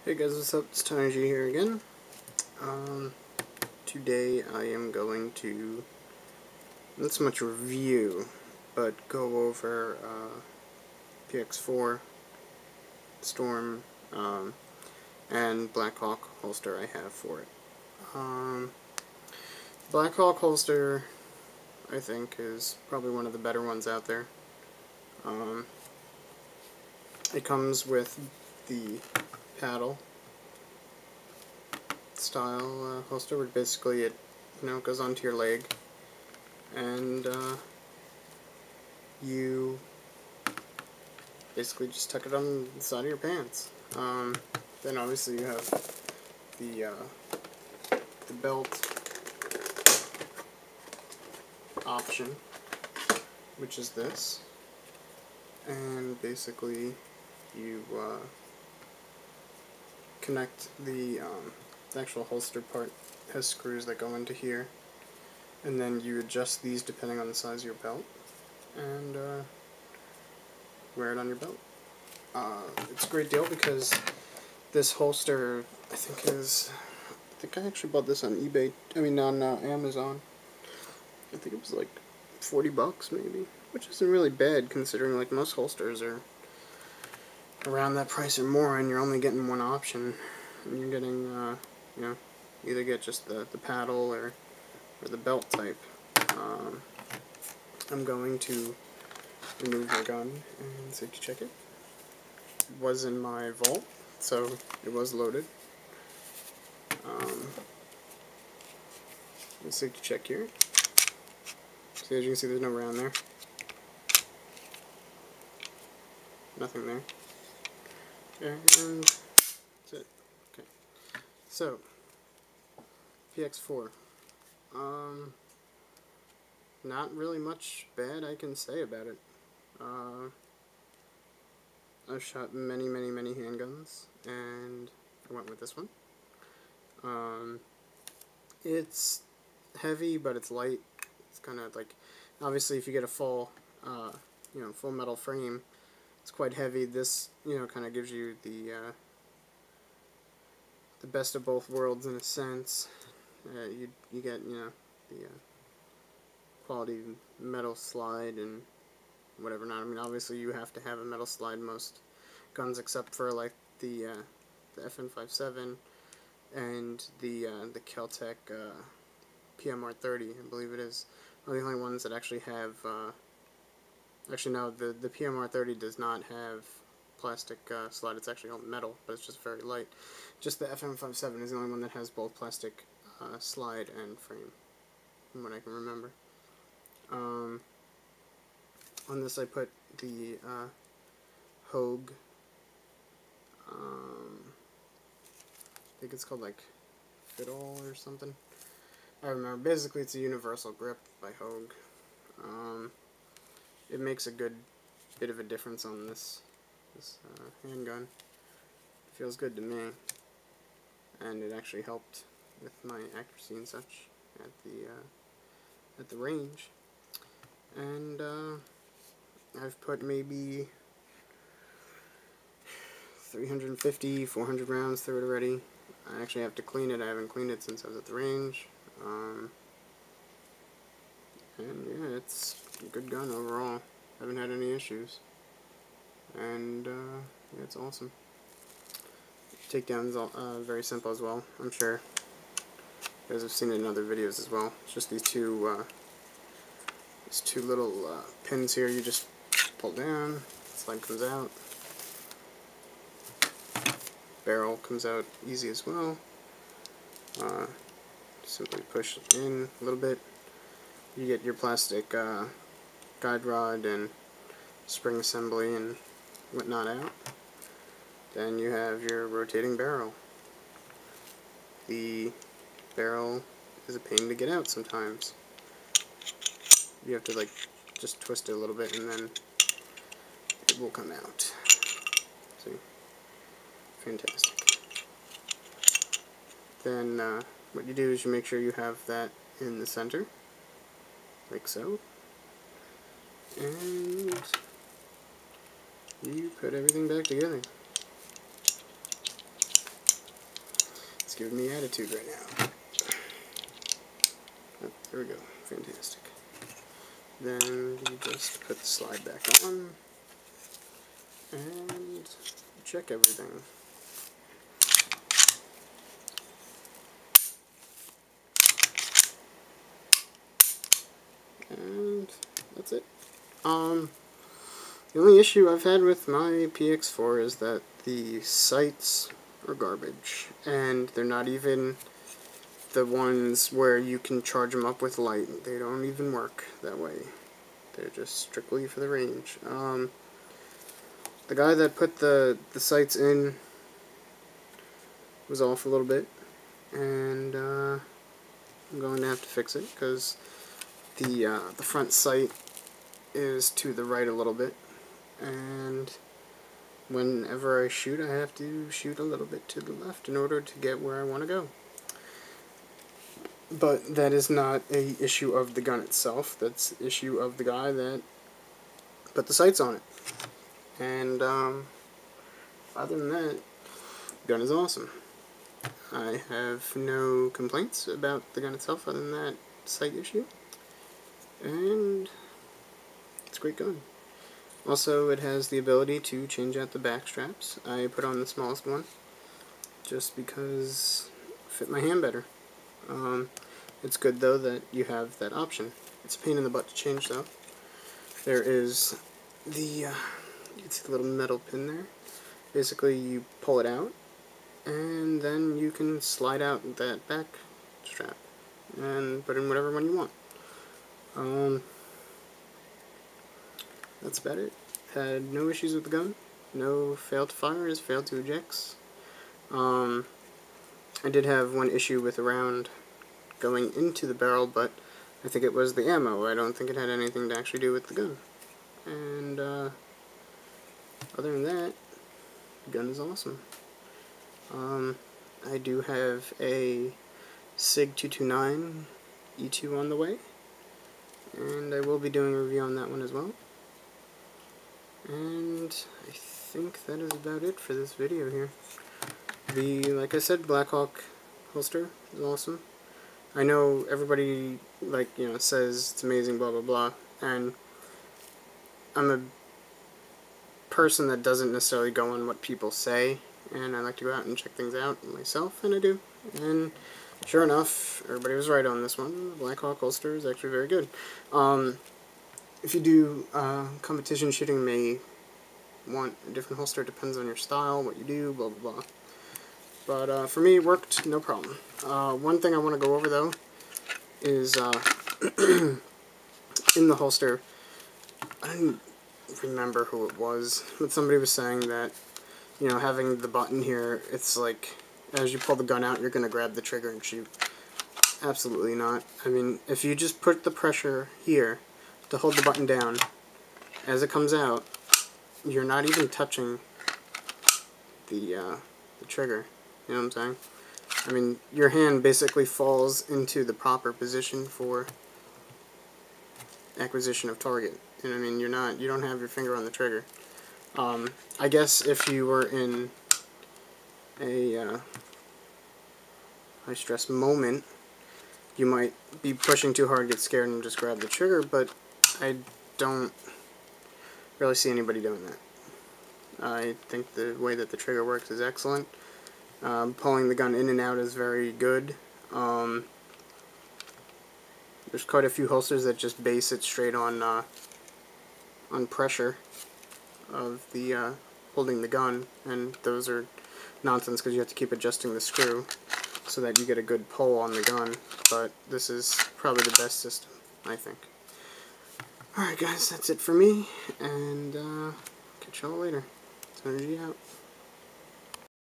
Hey guys, what's up? It's Tony G here again. Today I am going to, not so much review, but go over PX4, Storm, and Blackhawk holster I have for it. Blackhawk holster, I think, is probably one of the better ones out there. It comes with the paddle style holster, where basically it goes onto your leg, and you basically just tuck it on the side of your pants. Then obviously you have the belt option, which is this, and basically you connect the actual holster part. Has screws that go into here, and then you adjust these depending on the size of your belt, and wear it on your belt. It's a great deal because this holster, I think I actually bought this on eBay, on Amazon. I think it was like $40 maybe, which isn't really bad considering like most holsters are around that price or more, and you're only getting one option. And you're getting, either get just the paddle or the belt type. I'm going to remove my gun and safety check it. It was in my vault, so it was loaded. Safety check here. So as you can see, there's no round there. Nothing there. And that's it. Okay. So, PX4. Not really much bad I can say about it. I've shot many handguns, and I went with this one. It's heavy, but it's light. It's kind of like, obviously if you get a full metal frame, it's quite heavy. This, kind of gives you the best of both worlds in a sense. You get, the quality metal slide and whatever not. Obviously you have to have a metal slide most guns, except for like the FN57 and the Kel-Tec PMR30, I believe it is. Are the only ones that actually have. Actually, no, the PMR30 does not have plastic slide. It's actually all metal, but it's just very light. Just the FM57 is the only one that has both plastic slide and frame, from what I can remember. On this I put the Hogue. I think it's called like Fiddle or something. I remember. Basically, it's a universal grip by Hogue. It makes a good bit of a difference on this handgun. It feels good to me, and it actually helped with my accuracy and such at the range. And I've put maybe 350, 400 rounds through it already. I actually have to clean it. I haven't cleaned it since I was at the range. And yeah, it's a good gun overall. Haven't had any issues. And yeah, it's awesome. Takedown's very simple as well. I'm sure you guys have seen it in other videos as well. It's just these two little pins here. You just pull down, slide comes out. Barrel comes out easy as well. Simply push in a little bit. You get your plastic guide rod and spring assembly and whatnot out. Then you have your rotating barrel. The barrel is a pain to get out sometimes. You have to like just twist it a little bit and then it will come out. See? Fantastic. Then what you do is you make sure you have that in the center, like so, and you put everything back together. It's giving me attitude right now. Oh, there we go. Fantastic. Then you just put the slide back on and check everything. And that's it. The only issue I've had with my PX4 is that the sights are garbage, and they're not even the ones where you can charge them up with light. They don't even work that way. They're just strictly for the range. The guy that put the sights in was off a little bit, and I'm going to have to fix it because the front sight is to the right a little bit, and whenever I shoot, I have to shoot a little bit to the left in order to get where I want to go. But that is not a issue of the gun itself. That's the issue of the guy that put the sights on it. And other than that, the gun is awesome. I have no complaints about the gun itself other than that sight issue. And it's a great gun. Also, it has the ability to change out the back straps. I put on the smallest one just because it fit my hand better. It's good though that you have that option. It's a pain in the butt to change though. There is the, you can see the little metal pin there. Basically you pull it out and then you can slide out that back strap and put in whatever one you want. That's about it. Had no issues with the gun. No failed to fires, failed to ejects. I did have one issue with a round going into the barrel, but I think it was the ammo. I don't think it had anything to actually do with the gun. And other than that, the gun is awesome. I do have a SIG 229 E2 on the way, and I will be doing a review on that one as well. And I think that is about it for this video here. Like I said, Blackhawk holster is awesome. I know everybody, says it's amazing, blah, blah, blah, and I'm a person that doesn't necessarily go on what people say, and I like to go out and check things out myself, and I do. And sure enough, everybody was right on this one. The Blackhawk holster is actually very good. If you do competition shooting, may want a different holster. Depends on your style, what you do, blah, blah, blah. But for me, it worked, no problem. One thing I want to go over, though, is in the holster, I didn't remember who it was, but somebody was saying that, having the button here, it's like, as you pull the gun out, you're going to grab the trigger and shoot. Absolutely not. I mean, if you just put the pressure here to hold the button down, as it comes out, you're not even touching the trigger. You know what I'm saying? I mean, your hand basically falls into the proper position for acquisition of target. You know what I mean? You don't have your finger on the trigger. I guess if you were in a high stress moment, you might be pushing too hard, get scared, and just grab the trigger, but I don't really see anybody doing that. I think the way that the trigger works is excellent. Pulling the gun in and out is very good. There's quite a few holsters that just base it straight on pressure of the holding the gun, and those are nonsense because you have to keep adjusting the screw so that you get a good pull on the gun. But this is probably the best system, I think. Alright guys, that's it for me, and catch y'all later. Energy out.